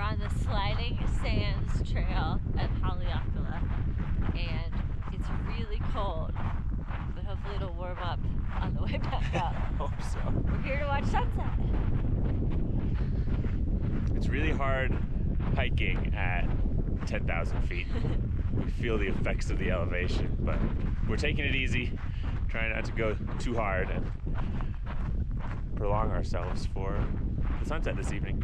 On the sliding sands trail at Haleakala, and it's really cold, but hopefully it'll warm up on the way back up. I hope so. We're here to watch sunset. It's really hard hiking at 10,000 feet. We feel the effects of the elevation, but we're taking it easy, trying not to go too hard and prolong ourselves for the sunset this evening.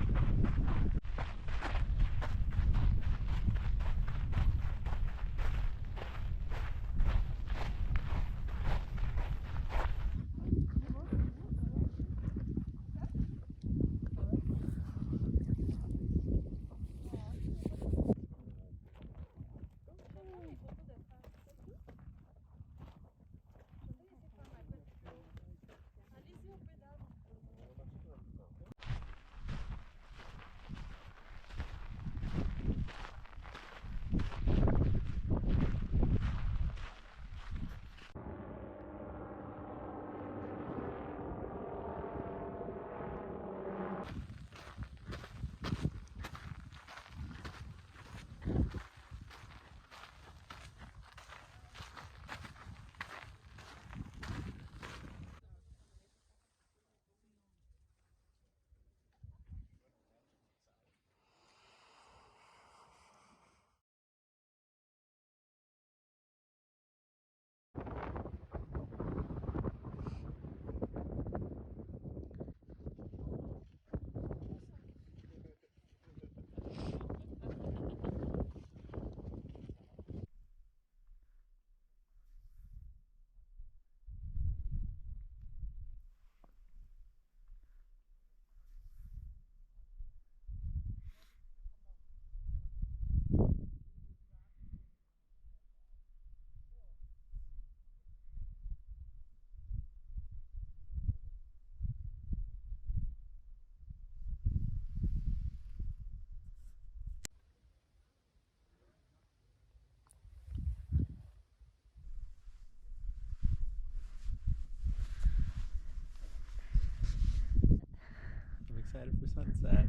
Excited for sunset.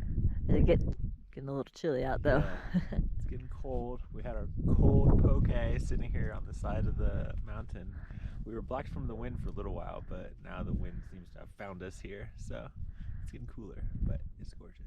It's getting a little chilly out though. Yeah, it's getting cold. We had our cold poke sitting here on the side of the mountain. We were blocked from the wind for a little while, but now the wind seems to have found us here, so it's getting cooler, but it's gorgeous.